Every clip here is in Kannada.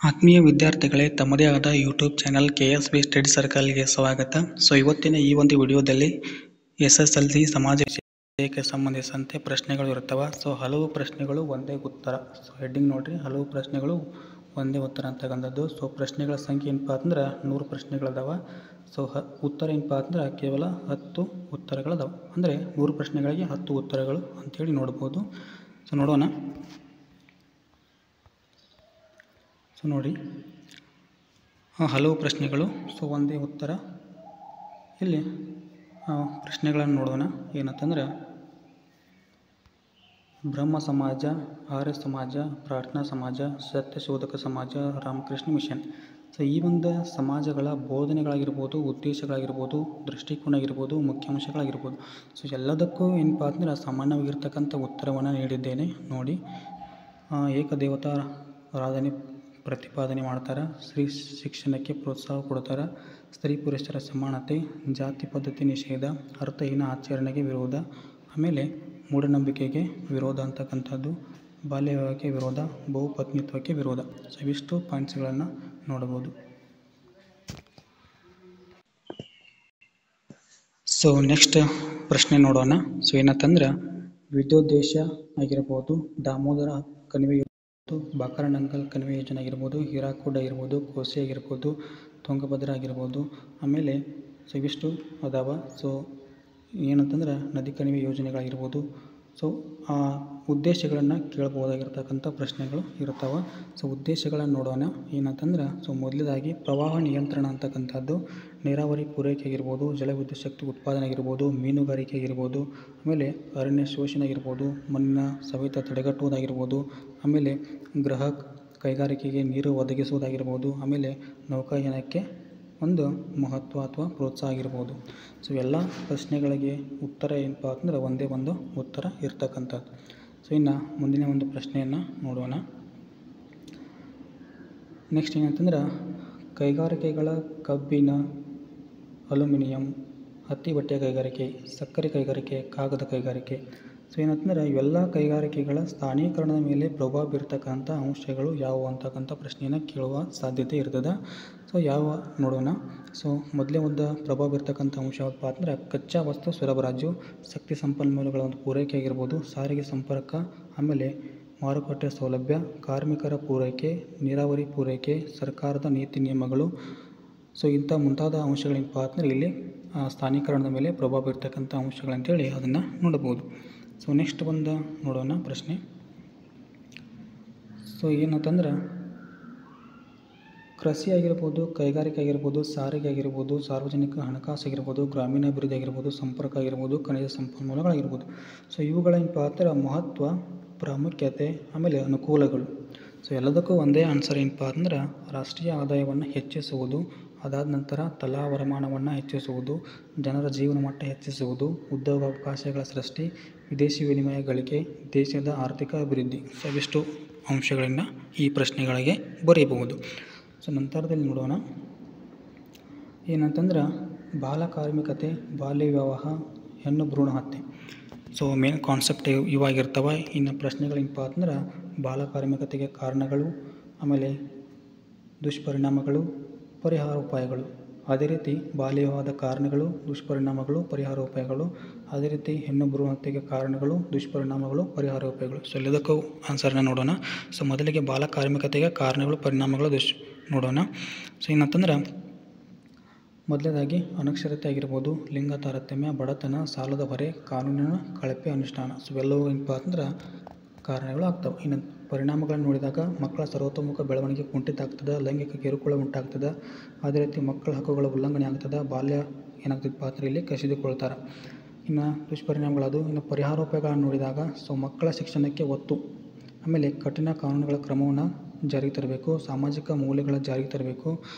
ಆತ್ಮೀಯ ವಿದ್ಯಾರ್ಥಿಗಳೇ, ತಮ್ಮದೇ ಆದ ಯೂಟ್ಯೂಬ್ ಚಾನಲ್ KSB ಸ್ಟಡಿ ಸರ್ಕಲ್ಗೆ ಸ್ವಾಗತ. ಇವತ್ತಿನ ಈ ಒಂದು ವಿಡಿಯೋದಲ್ಲಿ SSLC ಸಮಾಜ ವಿಷಯಕ್ಕೆ ಸಂಬಂಧಿಸಿದಂತೆ ಪ್ರಶ್ನೆಗಳು ಇರ್ತವೆ. ಹಲವು ಪ್ರಶ್ನೆಗಳು ಒಂದೇ ಉತ್ತರ. ಹೆಡ್ಡಿಂಗ್ ನೋಡ್ರಿ, ಹಲವು ಪ್ರಶ್ನೆಗಳು ಒಂದೇ ಉತ್ತರ ಅಂತಕ್ಕಂಥದ್ದು. ಪ್ರಶ್ನೆಗಳ ಸಂಖ್ಯೆ ಏನಪ್ಪ ಅಂದ್ರೆ 100 ಪ್ರಶ್ನೆಗಳದಾವ. ಉತ್ತರ ಏನಪ್ಪ ಅಂದ್ರೆ ಕೇವಲ 10 ಉತ್ತರಗಳದಾವ. ಅಂದರೆ 100 ಪ್ರಶ್ನೆಗಳಿಗೆ 10 ಉತ್ತರಗಳು ಅಂತೇಳಿ ನೋಡ್ಬೋದು. ನೋಡೋಣ. ನೋಡಿ, ಹಲವು ಪ್ರಶ್ನೆಗಳು, ಒಂದೇ ಉತ್ತರ. ಇಲ್ಲಿ ಪ್ರಶ್ನೆಗಳನ್ನು ನೋಡೋಣ. ಏನಂತಂದ್ರೆ ಬ್ರಹ್ಮ ಸಮಾಜ, ಆರ್ಯ ಸಮಾಜ, ಪ್ರಾರ್ಥನಾ ಸಮಾಜ, ಸತ್ಯಶೋಧಕ ಸಮಾಜ, ರಾಮಕೃಷ್ಣ ಮಿಷನ್. ಈ ಒಂದು ಸಮಾಜಗಳ ಬೋಧನೆಗಳಾಗಿರ್ಬೋದು, ಉದ್ದೇಶಗಳಾಗಿರ್ಬೋದು, ದೃಷ್ಟಿಕೋನ ಆಗಿರ್ಬೋದು, ಮುಖ್ಯಾಂಶಗಳಾಗಿರ್ಬೋದು, ಎಲ್ಲದಕ್ಕೂ ಏನಪ್ಪ ಅಂದ್ರೆ ಸಾಮಾನ್ಯವಾಗಿರ್ತಕ್ಕಂಥ ಉತ್ತರವನ್ನು ನೀಡಿದ್ದೇನೆ. ನೋಡಿ, ಏಕದೇವತಾ ಆರಾಧನೆ ಪ್ರತಿಪಾದನೆ ಮಾಡ್ತಾರೆ, ಸ್ತ್ರೀ ಶಿಕ್ಷಣಕ್ಕೆ ಪ್ರೋತ್ಸಾಹ ಕೊಡ್ತಾರೆ, ಸ್ತ್ರೀ ಪುರುಷರ ಸಮಾನತೆ, ಜಾತಿ ಪದ್ಧತಿ ನಿಷೇಧ, ಅರ್ಥಹೀನ ಆಚರಣೆಗೆ ವಿರೋಧ, ಆಮೇಲೆ ಮೂಢನಂಬಿಕೆಗೆ ವಿರೋಧ ಅಂತಕ್ಕಂಥದ್ದು, ಬಾಲ್ಯ ವಿವಾಹಕ್ಕೆ ವಿರೋಧ, ಬಹುಪತ್ನಿತ್ವಕ್ಕೆ ವಿರೋಧ. ಇವಿಷ್ಟು ಪಾಯಿಂಟ್ಸ್ಗಳನ್ನು ನೋಡಬಹುದು. ನೆಕ್ಸ್ಟ್ ಪ್ರಶ್ನೆ ನೋಡೋಣ. ಏನಂತಂದ್ರೆ ವಿದ್ಯೋದ್ದೇಶ ಆಗಿರ್ಬೋದು, ದಾಮೋದರ ಕಣಿವೆ, ಬಾಕರನಂಗಲ್ ಕಣಿವೆ ಯೋಜನೆ ಆಗಿರ್ಬೋದು, ಹೀರಾಕೂಡ್ ಆಗಿರ್ಬೋದು, ಕೋಸಿ ಆಗಿರ್ಬೋದು, ತುಂಗಭದ್ರಾ ಆಗಿರ್ಬೋದು, ಆಮೇಲೆ ಇವಿಷ್ಟು ಅದಾವ. ಏನಂತಂದ್ರೆ ನದಿ ಕಣಿವೆ ಯೋಜನೆಗಳಾಗಿರ್ಬೋದು. ಆ ಉದ್ದೇಶಗಳನ್ನು ಕೇಳಬಹುದಾಗಿರ್ತಕ್ಕಂಥ ಪ್ರಶ್ನೆಗಳು ಇರ್ತಾವೆ. ಉದ್ದೇಶಗಳನ್ನು ನೋಡೋಣ. ಏನಂತಂದ್ರೆ ಮೊದಲದಾಗಿ ಪ್ರವಾಹ ನಿಯಂತ್ರಣ ಅಂತಕ್ಕಂಥದ್ದು, ನೀರಾವರಿ ಪೂರೈಕೆ ಆಗಿರ್ಬೋದು, ಜಲವಿದ್ಯುತ್ ಶಕ್ತಿ ಉತ್ಪಾದನೆ ಆಗಿರ್ಬೋದು, ಮೀನುಗಾರಿಕೆ ಆಗಿರ್ಬೋದು, ಆಮೇಲೆ ಅರಣ್ಯ ಶೋಷಣೆ ಆಗಿರ್ಬೋದು, ಮಣ್ಣಿನ ಸವೆತ ತಡೆಗಟ್ಟುವುದಾಗಿರ್ಬೋದು, ಆಮೇಲೆ ಗೃಹ ಕೈಗಾರಿಕೆಗೆ ನೀರು ಒದಗಿಸುವುದಾಗಿರ್ಬೋದು, ಆಮೇಲೆ ನೌಕಾಯಾನಕ್ಕೆ ಒಂದು ಮಹತ್ವ ಅಥವಾ ಪ್ರೋತ್ಸಾಹ ಆಗಿರ್ಬೋದು. ಎಲ್ಲ ಪ್ರಶ್ನೆಗಳಿಗೆ ಉತ್ತರ ಏನಪ್ಪ ಅಂದ್ರೆ ಒಂದೇ ಒಂದು ಉತ್ತರ ಇರ್ತಕ್ಕಂಥದ್ದು. ಇನ್ನು ಮುಂದಿನ ಒಂದು ಪ್ರಶ್ನೆಯನ್ನು ನೋಡೋಣ. ನೆಕ್ಸ್ಟ್ ಏನಂತಂದ್ರೆ ಕೈಗಾರಿಕೆಗಳ ಕಬ್ಬಿನ, ಅಲ್ಯೂಮಿನಿಯಂ, ಹತ್ತಿ ಬಟ್ಟೆ ಕೈಗಾರಿಕೆ, ಸಕ್ಕರೆ ಕೈಗಾರಿಕೆ, ಕಾಗದ ಕೈಗಾರಿಕೆ. ಏನಂತಂದ್ರೆ ಇವೆಲ್ಲ ಕೈಗಾರಿಕೆಗಳ ಸ್ಥಾನೀಕರಣದ ಮೇಲೆ ಪ್ರಭಾವ ಬೀರ್ತಕ್ಕಂಥ ಅಂಶಗಳು ಯಾವುವು ಅಂತಕ್ಕಂಥ ಪ್ರಶ್ನೆಯನ್ನು ಕೇಳುವ ಸಾಧ್ಯತೆ ಇರ್ತದೆ. ಯಾವ ನೋಡೋಣ. ಮೊದಲೇ ಒಂದು ಪ್ರಭಾವ ಬೀರ್ತಕ್ಕಂಥ ಅಂಶ ಯಾವಪ್ಪ ಅಂದ್ರೆ ಕಚ್ಚಾ ವಸ್ತು ಸರಬರಾಜು, ಶಕ್ತಿ ಸಂಪನ್ಮೂಲಗಳ ಒಂದು ಪೂರೈಕೆ ಆಗಿರ್ಬೋದು, ಸಾರಿಗೆ ಸಂಪರ್ಕ, ಆಮೇಲೆ ಮಾರುಕಟ್ಟೆ ಸೌಲಭ್ಯ, ಕಾರ್ಮಿಕರ ಪೂರೈಕೆ, ನೀರಾವರಿ ಪೂರೈಕೆ, ಸರ್ಕಾರದ ನೀತಿ ನಿಯಮಗಳು. ಇಂಥ ಮುಂತಾದ ಅಂಶಗಳೇನಪ್ಪ ಅಂದ್ರೆ ಇಲ್ಲಿ ಸ್ಥಾನೀಕರಣದ ಮೇಲೆ ಪ್ರಭಾವ ಬೀರ್ತಕ್ಕಂಥ ಅಂಶಗಳಂತೇಳಿ ಅದನ್ನು ನೋಡಬಹುದು. ನೆಕ್ಸ್ಟ್ ಒಂದು ನೋಡೋಣ ಪ್ರಶ್ನೆ. ಏನಂತಂದ್ರೆ ಕೃಷಿ ಆಗಿರ್ಬೋದು, ಕೈಗಾರಿಕೆ ಆಗಿರ್ಬೋದು, ಸಾರಿಗೆ ಆಗಿರ್ಬೋದು, ಸಾರ್ವಜನಿಕ ಹಣಕಾಸು ಆಗಿರ್ಬೋದು, ಗ್ರಾಮೀಣಾಭಿವೃದ್ಧಿ ಆಗಿರ್ಬೋದು, ಸಂಪರ್ಕ ಆಗಿರ್ಬೋದು, ಖನಿಜ ಸಂಪನ್ಮೂಲಗಳಾಗಿರ್ಬೋದು. ಇವುಗಳೇನಪ್ಪ ಅಂದ್ರೆ ಮಹತ್ವ, ಪ್ರಾಮುಖ್ಯತೆ, ಆಮೇಲೆ ಅನುಕೂಲಗಳು. ಎಲ್ಲದಕ್ಕೂ ಒಂದೇ ಆನ್ಸರ್ ಏನಪ್ಪ ಅಂದ್ರೆ ರಾಷ್ಟ್ರೀಯ ಆದಾಯವನ್ನು ಹೆಚ್ಚಿಸುವುದು, ಅದಾದ ನಂತರ ತಲಾ ವರಮಾನವನ್ನು ಹೆಚ್ಚಿಸುವುದು, ಜನರ ಜೀವನ ಮಟ್ಟ ಹೆಚ್ಚಿಸುವುದು, ಉದ್ಯೋಗಾವಕಾಶಗಳ ಸೃಷ್ಟಿ, ವಿದೇಶಿ ವಿನಿಮಯ ಗಳಿಕೆ, ದೇಶದ ಆರ್ಥಿಕ ಅಭಿವೃದ್ಧಿ. ಇವಿಷ್ಟು ಅಂಶಗಳನ್ನು ಈ ಪ್ರಶ್ನೆಗಳಿಗೆ ಬರೆಯಬಹುದು. ನಂತರದಲ್ಲಿ ನೋಡೋಣ. ಏನಂತಂದ್ರೆ ಬಾಲಕಾರ್ಮಿಕತೆ, ಬಾಲ್ಯ ವಿವಾಹ, ಹೆಣ್ಣು ಭ್ರೂಣ ಹತ್ಯೆ. ಮೇನ್ ಕಾನ್ಸೆಪ್ಟ್ ಇವಾಗಿರ್ತವೆ. ಇನ್ನು ಪ್ರಶ್ನೆಗಳೇನಪ್ಪ ಅಂದ್ರೆ ಬಾಲಕಾರ್ಮಿಕತೆಗೆ ಕಾರಣಗಳು, ಆಮೇಲೆ ದುಷ್ಪರಿಣಾಮಗಳು, ಪರಿಹಾರೋಪಾಯಗಳು. ಅದೇ ರೀತಿ ಬಾಲ್ಯ ವಿವಾಹದ ಕಾರಣಗಳು, ದುಷ್ಪರಿಣಾಮಗಳು, ಪರಿಹಾರೋಪಾಯಗಳು. ಅದೇ ರೀತಿ ಹೆಣ್ಣು ಭ್ರೂಣ ಹತ್ಯೆಗೆ ಕಾರಣಗಳು, ದುಷ್ಪರಿಣಾಮಗಳು, ಪರಿಹಾರೋಪಾಯಗಳು. ಎಲ್ಲದಕ್ಕೂ ಆನ್ಸರ್ನ ನೋಡೋಣ. ಮೊದಲಿಗೆ ಬಾಲಕಾರ್ಮಿಕತೆಗೆ ಕಾರಣಗಳು, ಪರಿಣಾಮಗಳು, ನೋಡೋಣ. ಏನಂತಂದ್ರೆ ಮೊದಲನೇದಾಗಿ ಅನಕ್ಷರತೆ ಆಗಿರ್ಬೋದು, ಲಿಂಗ ತಾರತಮ್ಯ, ಬಡತನ, ಸಾಲದ ಹೊರೆ, ಕಾನೂನಿನ ಕಳಪೆ ಅನುಷ್ಠಾನ. ಇವೆಲ್ಲವೂ ಏನಪ್ಪ ಅಂದ್ರೆ ಕಾರಣಗಳು ಆಗ್ತವೆ. ಇನ್ನು ಪರಿಣಾಮಗಳನ್ನು ನೋಡಿದಾಗ ಮಕ್ಕಳ ಸರ್ವತೋಮುಖ ಬೆಳವಣಿಗೆ ಕುಂಠಿತ ಆಗ್ತದೆ, ಲೈಂಗಿಕ ಕಿರುಕುಳ ಉಂಟಾಗ್ತದೆ, ಅದೇ ರೀತಿ ಮಕ್ಕಳ ಹಕ್ಕುಗಳ ಉಲ್ಲಂಘನೆ ಆಗ್ತದೆ, ಬಾಲ್ಯ ಏನಾಗ್ತದೆ ಪಾತ್ರ ಇಲ್ಲಿ ಕಸಿದುಕೊಳ್ತಾರೆ. ಇನ್ನು ದುಷ್ಪರಿಣಾಮಗಳದು. ಇನ್ನು ಪರಿಹಾರೋಪಾಯಗಳನ್ನು ನೋಡಿದಾಗ ಮಕ್ಕಳ ಶಿಕ್ಷಣಕ್ಕೆ ಒತ್ತು, ಆಮೇಲೆ ಕಠಿಣ ಕಾನೂನುಗಳ ಕ್ರಮವನ್ನು ಜಾರಿಗೆ ತರಬೇಕು, ಸಾಮಾಜಿಕ ಮೌಲ್ಯಗಳ ಜಾರಿಗೆ ತರಬೇಕು,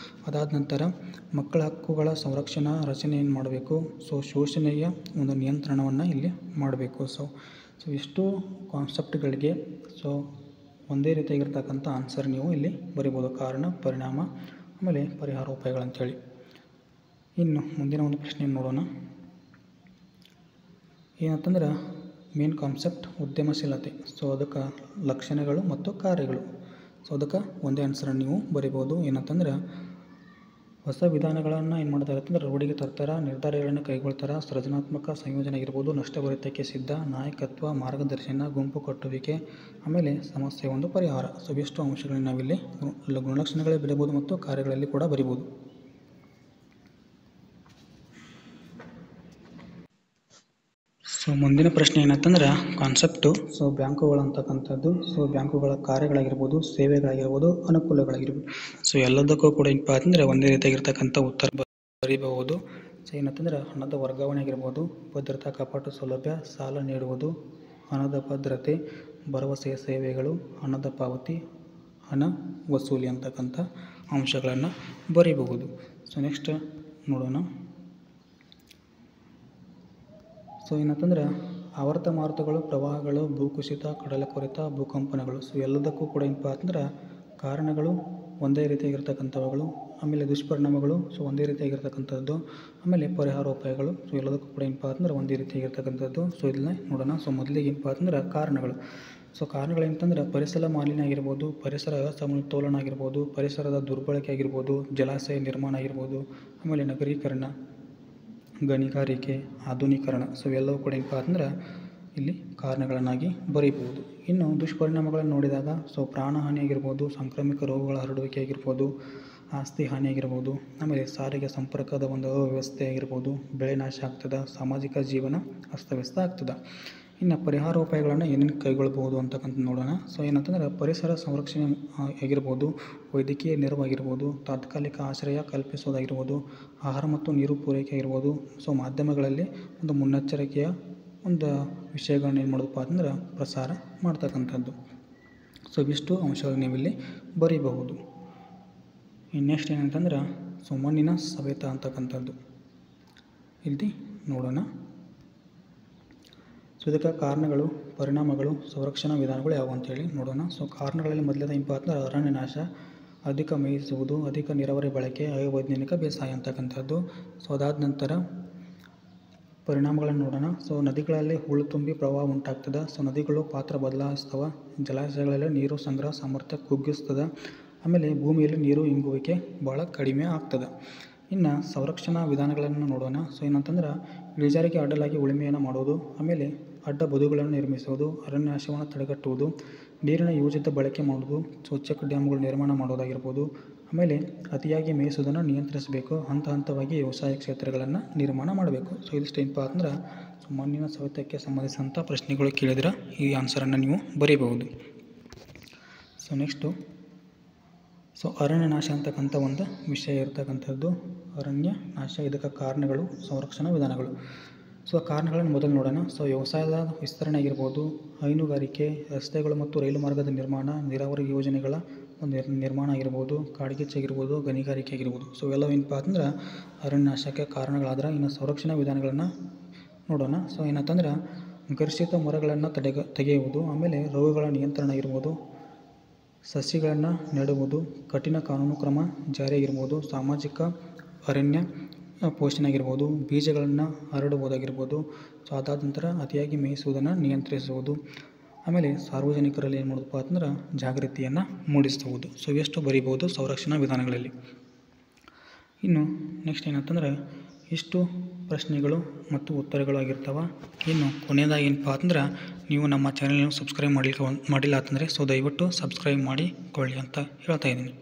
ಅದಾದ ನಂತರ ಮಕ್ಕಳ ಹಕ್ಕುಗಳ ಸಂರಕ್ಷಣಾ ರಚನೆಯನ್ನು ಮಾಡಬೇಕು, ಶೋಷಣೆಯ ಒಂದು ನಿಯಂತ್ರಣವನ್ನು ಇಲ್ಲಿ ಮಾಡಬೇಕು. ಇಷ್ಟು ಕಾನ್ಸೆಪ್ಟ್ಗಳಿಗೆ ಒಂದೇ ರೀತಿಯಾಗಿರ್ತಕ್ಕಂಥ ಆನ್ಸರ್ ನೀವು ಇಲ್ಲಿ ಬರಿಬೋದು. ಕಾರಣ, ಪರಿಣಾಮ, ಆಮೇಲೆ ಪರಿಹಾರೋಪಾಯಗಳಂತೇಳಿ. ಇನ್ನು ಮುಂದಿನ ಒಂದು ಪ್ರಶ್ನೆಯನ್ನು ನೋಡೋಣ. ಏನಂತಂದ್ರೆ ಮೇನ್ ಕಾನ್ಸೆಪ್ಟ್ ಉದ್ಯಮಶೀಲತೆ. ಸೊ ಅದಕ್ಕೆ ಲಕ್ಷಣಗಳು ಮತ್ತು ಕಾರ್ಯಗಳು. ಸೊ ಅದಕ್ಕೆ ಒಂದೇ ಆನ್ಸರನ್ನು ನೀವು ಬರಿಬೋದು. ಏನಂತಂದ್ರೆ ಹೊಸ ವಿಧಾನಗಳನ್ನು ಏನು ಮಾಡ್ತಾರೆ ಅಂತಂದ್ರೆ ರೂಢಿಗೆ ತರ್ತಾರೆ, ನಿರ್ಧಾರಗಳನ್ನು ಕೈಗೊಳ್ತಾರೆ, ಸೃಜನಾತ್ಮಕ ಸಂಯೋಜನೆ ಆಗಿರ್ಬೋದು, ನಷ್ಟಭರಿತಕ್ಕೆ ಸಿದ್ಧ, ನಾಯಕತ್ವ, ಮಾರ್ಗದರ್ಶನ, ಗುಂಪು ಕಟ್ಟುವಿಕೆ, ಆಮೇಲೆ ಸಮಸ್ಯೆ ಒಂದು ಪರಿಹಾರ. ಸೊ ಇಷ್ಟು ಅಂಶಗಳನ್ನು ನಾವಿಲ್ಲಿ ಗುಣಲಕ್ಷಣಗಳೇ ಬರೀಬೋದು ಮತ್ತು ಕಾರ್ಯಗಳಲ್ಲಿ ಕೂಡ ಬರಿಬೋದು. ಸೊ ಮುಂದಿನ ಪ್ರಶ್ನೆ ಏನಂತಂದ್ರೆ ಕಾನ್ಸೆಪ್ಟು. ಸೊ ಬ್ಯಾಂಕುಗಳು ಅಂತಕ್ಕಂಥದ್ದು. ಸೊ ಬ್ಯಾಂಕುಗಳ ಕಾರ್ಯಗಳಾಗಿರ್ಬೋದು, ಸೇವೆಗಳಾಗಿರ್ಬೋದು, ಅನುಕೂಲಗಳಾಗಿರ್ಬೋದು. ಸೊ ಎಲ್ಲದಕ್ಕೂ ಕೂಡ ಏನಪ್ಪ ಅಂತಂದರೆ ಒಂದೇ ರೀತಿಯಾಗಿರ್ತಕ್ಕಂಥ ಉತ್ತರ ಬರೀಬಹುದು. ಸೊ ಏನಂತಂದ್ರೆ ಹಣದ ವರ್ಗಾವಣೆ ಆಗಿರ್ಬೋದು, ಭದ್ರತಾ ಕಪಾಟು ಸೌಲಭ್ಯ, ಸಾಲ ನೀಡುವುದು, ಹಣದ ಭದ್ರತೆ, ಭರವಸೆಯ ಸೇವೆಗಳು, ಹಣದ ಪಾವತಿ, ಹಣ ವಸೂಲಿ ಅಂತಕ್ಕಂಥ ಅಂಶಗಳನ್ನು ಬರೀಬಹುದು. ಸೊ ನೆಕ್ಸ್ಟ್ ನೋಡೋಣ. ಸೊ ಏನಂತಂದ್ರೆ ಆವರ್ತ ಮಾರುತಗಳು, ಪ್ರವಾಹಗಳು, ಭೂಕುಸಿತ, ಕಡಲ ಕೊರೆತ, ಭೂಕಂಪನಗಳು. ಸೊ ಎಲ್ಲದಕ್ಕೂ ಕೂಡ ಏನಪ್ಪ ಅಂತಂದ್ರೆ ಕಾರಣಗಳು ಒಂದೇ ರೀತಿಯಾಗಿರ್ತಕ್ಕಂಥವುಗಳು, ಆಮೇಲೆ ದುಷ್ಪರಿಣಾಮಗಳು ಸೊ ಒಂದೇ ರೀತಿಯಾಗಿರ್ತಕ್ಕಂಥದ್ದು, ಆಮೇಲೆ ಪರಿಹಾರೋಪಾಯಗಳು. ಸೊ ಎಲ್ಲದಕ್ಕೂ ಕೂಡ ಏನಪ್ಪ ಅಂತಂದ್ರೆ ಒಂದೇ ರೀತಿಯಾಗಿರ್ತಕ್ಕಂಥದ್ದು. ಸೊ ಇದನ್ನ ನೋಡೋಣ. ಸೊ ಮೊದಲಿಗೆ ಏನಪ್ಪ ಅಂತಂದ್ರೆ ಕಾರಣಗಳು. ಸೊ ಕಾರಣಗಳೇನಂತಂದ್ರೆ ಪರಿಸರ ಮಾಲಿನ್ಯ ಆಗಿರ್ಬೋದು, ಪರಿಸರ ಸಮತೋಲನ ಆಗಿರ್ಬೋದು, ಪರಿಸರದ ದುರ್ಬಳಕೆ ಆಗಿರ್ಬೋದು, ಜಲಾಶಯ ನಿರ್ಮಾಣ ಆಗಿರ್ಬೋದು, ಆಮೇಲೆ ನಗರೀಕರಣ, ಗಣಿಗಾರಿಕೆ, ಆಧುನೀಕರಣ. ಸೊ ಇವೆಲ್ಲವೂ ಕೂಡ ಏನಪ್ಪ ಅಂತಂದ್ರೆ ಇಲ್ಲಿ ಕಾರಣಗಳನ್ನಾಗಿ ಬರೀಬಹುದು. ಇನ್ನು ದುಷ್ಪರಿಣಾಮಗಳನ್ನು ನೋಡಿದಾಗ ಸೊ ಪ್ರಾಣಹಾನಿ ಆಗಿರ್ಬೋದು, ಸಾಂಕ್ರಾಮಿಕ ರೋಗಗಳ ಹರಡುವಿಕೆ ಆಗಿರ್ಬೋದು, ಆಸ್ತಿ ಹಾನಿ ಆಗಿರ್ಬೋದು, ಆಮೇಲೆ ಸಾರಿಗೆ ಸಂಪರ್ಕದ ಒಂದು ವ್ಯವಸ್ಥೆ ಆಗಿರ್ಬೋದು, ಬೆಳೆ ನಾಶ ಆಗ್ತದೆ, ಸಾಮಾಜಿಕ ಜೀವನ ಅಸ್ತವ್ಯಸ್ತ ಆಗ್ತದೆ. ಇನ್ನು ಪರಿಹಾರೋಪಾಯಗಳನ್ನು ಏನೇನು ಕೈಗೊಳ್ಳಬಹುದು ಅಂತಕ್ಕಂಥ ನೋಡೋಣ. ಸೊ ಏನಂತಂದ್ರೆ ಪರಿಸರ ಸಂರಕ್ಷಣೆ ಆಗಿರ್ಬೋದು, ವೈದ್ಯಕೀಯ ನೆರವು ಆಗಿರ್ಬೋದು, ತಾತ್ಕಾಲಿಕ ಆಶ್ರಯ ಕಲ್ಪಿಸೋದಾಗಿರ್ಬೋದು, ಆಹಾರ ಮತ್ತು ನೀರು ಪೂರೈಕೆ ಆಗಿರ್ಬೋದು. ಸೊ ಮಾಧ್ಯಮಗಳಲ್ಲಿ ಒಂದು ಮುನ್ನೆಚ್ಚರಿಕೆಯ ಒಂದು ವಿಷಯಗಳನ್ನ ಏನು ಮಾಡೋದಪ್ಪ ಅಂತಂದ್ರೆ ಪ್ರಸಾರ ಮಾಡ್ತಕ್ಕಂಥದ್ದು. ಸೊ ಇವಿಷ್ಟು ಅಂಶಗಳು ನೀವಿಲ್ಲಿ ಬರೀಬಹುದು. ಇನ್ನು ನೆಕ್ಸ್ಟ್ ಏನಂತಂದ್ರೆ ಸೊ ಮಣ್ಣಿನ ಸವೆತ ಅಂತಕ್ಕಂಥದ್ದು ಇಲ್ಲಿ ನೋಡೋಣ. ಸೊ ಇದಕ್ಕೆ ಕಾರಣಗಳು, ಪರಿಣಾಮಗಳು, ಸಂರಕ್ಷಣಾ ವಿಧಾನಗಳು ಯಾವುವು ಅಂತೇಳಿ ನೋಡೋಣ. ಸೊ ಕಾರಣಗಳಲ್ಲಿ ಮೊದಲನೇದು ಏನಪ್ಪ ಅಂತಂದ್ರೆ ಅರಣ್ಯ ನಾಶ, ಅಧಿಕ ಮೇಯಿಸುವುದು, ಅಧಿಕ ನೀರಾವರಿ ಬಳಕೆ, ಅವೈಜ್ಞಾನಿಕ ಬೇಸಾಯ ಅಂತಕ್ಕಂಥದ್ದು. ಸೊ ಅದಾದ ನಂತರ ಪರಿಣಾಮಗಳನ್ನು ನೋಡೋಣ. ಸೊ ನದಿಗಳಲ್ಲಿ ಹೂಳು ತುಂಬಿ ಪ್ರವಾಹ ಉಂಟಾಗ್ತದೆ. ಸೊ ನದಿಗಳು ಪಾತ್ರ ಬದಲಾಯಿಸ್ತವೆ, ಜಲಾಶಯಗಳಲ್ಲಿ ನೀರು ಸಂಗ್ರಹ ಸಾಮರ್ಥ್ಯ ಕುಗ್ಗಿಸ್ತದೆ, ಆಮೇಲೆ ಭೂಮಿಯಲ್ಲಿ ನೀರು ಇಂಗುವಿಕೆ ಭಾಳ ಕಡಿಮೆ ಆಗ್ತದೆ. ಇನ್ನು ಸಂರಕ್ಷಣಾ ವಿಧಾನಗಳನ್ನು ನೋಡೋಣ. ಸೊ ಏನಂತಂದ್ರೆ ಇಳಿಜಾರಿಗೆ ಅಡ್ಡಲಾಗಿ ಉಳುಮೆಯನ್ನು ಮಾಡೋದು, ಆಮೇಲೆ ಅಡ್ಡ ಬದುಗಳನ್ನು ನಿರ್ಮಿಸುವುದು, ಅರಣ್ಯನಾಶವನ್ನು ತಡೆಗಟ್ಟುವುದು, ನೀರಿನ ಯೋಜಿತ ಬಳಕೆ ಮಾಡೋದು, ಚೆಕ್ ಡ್ಯಾಮ್ಗಳು ನಿರ್ಮಾಣ ಮಾಡೋದಾಗಿರ್ಬೋದು, ಆಮೇಲೆ ಅತಿಯಾಗಿ ಮೇಯಿಸೋದನ್ನು ನಿಯಂತ್ರಿಸಬೇಕು, ಹಂತ ಹಂತವಾಗಿ ವ್ಯವಸಾಯ ಕ್ಷೇತ್ರಗಳನ್ನು ನಿರ್ಮಾಣ ಮಾಡಬೇಕು. ಸೊ ಇದಿಷ್ಟು ಏನಪ್ಪ ಅಂದ್ರೆ ಮಣ್ಣಿನ ಸವೆತಕ್ಕೆ ಸಂಬಂಧಿಸಿದಂಥ ಪ್ರಶ್ನೆಗಳು ಕೇಳಿದ್ರೆ ಈ ಆನ್ಸರನ್ನು ನೀವು ಬರೀಬಹುದು. ಸೊ ನೆಕ್ಸ್ಟು ಸೊ ಅರಣ್ಯ ನಾಶ ಅಂತಕ್ಕಂಥ ಒಂದು ವಿಷಯ ಇರ್ತಕ್ಕಂಥದ್ದು. ಅರಣ್ಯ ನಾಶ, ಇದಕ್ಕೆ ಕಾರಣಗಳು, ಸಂರಕ್ಷಣಾ ವಿಧಾನಗಳು. ಸೊ ಕಾರಣಗಳನ್ನು ಮೊದಲು ನೋಡೋಣ. ಸೊ ವ್ಯವಸಾಯದ ವಿಸ್ತರಣೆ ಆಗಿರ್ಬೋದು, ಹೈನುಗಾರಿಕೆ, ರಸ್ತೆಗಳು ಮತ್ತು ರೈಲು ಮಾರ್ಗದ ನಿರ್ಮಾಣ, ನೀರಾವರಿ ಯೋಜನೆಗಳ ಒಂದು ನಿರ್ಮಾಣ ಆಗಿರ್ಬೋದು, ಕಾಡ್ಗಿಚ್ಚು ಆಗಿರ್ಬೋದು, ಗಣಿಗಾರಿಕೆ ಆಗಿರ್ಬೋದು. ಸೊ ಇವೆಲ್ಲವೂ ಏನಪ್ಪ ಅಂತಂದ್ರೆ ಅರಣ್ಯ ನಾಶಕ್ಕೆ ಕಾರಣಗಳಾದ್ರೆ. ಇನ್ನು ಸಂರಕ್ಷಣಾ ವಿಧಾನಗಳನ್ನು ನೋಡೋಣ. ಸೊ ಏನಂತಂದ್ರೆ ಘರ್ಷಿತ ಮರಗಳನ್ನು ತೆಗೆಯುವುದು, ಆಮೇಲೆ ರೋಗಗಳ ನಿಯಂತ್ರಣ ಆಗಿರ್ಬೋದು, ಸಸಿಗಳನ್ನು ನೆಡುವುದು, ಕಠಿಣ ಕಾನೂನು ಕ್ರಮ ಜಾರಿ ಆಗಿರ್ಬೋದು, ಸಾಮಾಜಿಕ ಅರಣ್ಯ ಪೋಷಣೆ ಆಗಿರ್ಬೋದು, ಬೀಜಗಳನ್ನು ಹರಡುವುದಾಗಿರ್ಬೋದು. ಸೊ ಅದಾದ ನಂತರ ಅತಿಯಾಗಿ ಮೇಯಿಸುವುದನ್ನು ನಿಯಂತ್ರಿಸುವುದು, ಆಮೇಲೆ ಸಾರ್ವಜನಿಕರಲ್ಲಿ ಏನು ಮಾಡೋದಪ್ಪ ಅಂತಂದ್ರೆ ಜಾಗೃತಿಯನ್ನು ಮೂಡಿಸುವುದು. ಸೊ ಇವೆಷ್ಟು ಬರೀಬೋದು ಸಂರಕ್ಷಣಾ ವಿಧಾನಗಳಲ್ಲಿ. ಇನ್ನು ನೆಕ್ಸ್ಟ್ ಏನಂತಂದ್ರೆ ಇಷ್ಟು ಪ್ರಶ್ನೆಗಳು ಮತ್ತು ಉತ್ತರಗಳು ಆಗಿರ್ತವೆ. ಇನ್ನು ಕೊನೆಯದಾಗಿ ಏನಪ್ಪ ಅಂತಂದ್ರೆ ನೀವು ನಮ್ಮ ಚಾನಲ್ನ ಸಬ್ಸ್ಕ್ರೈಬ್ ಮಾಡಿಲ್ಲ ಅಂತಂದರೆ ಸೊ ದಯವಿಟ್ಟು ಸಬ್ಸ್ಕ್ರೈಬ್ ಮಾಡಿಕೊಳ್ಳಿ ಅಂತ ಹೇಳ್ತಾ ಇದ್ದೀನಿ.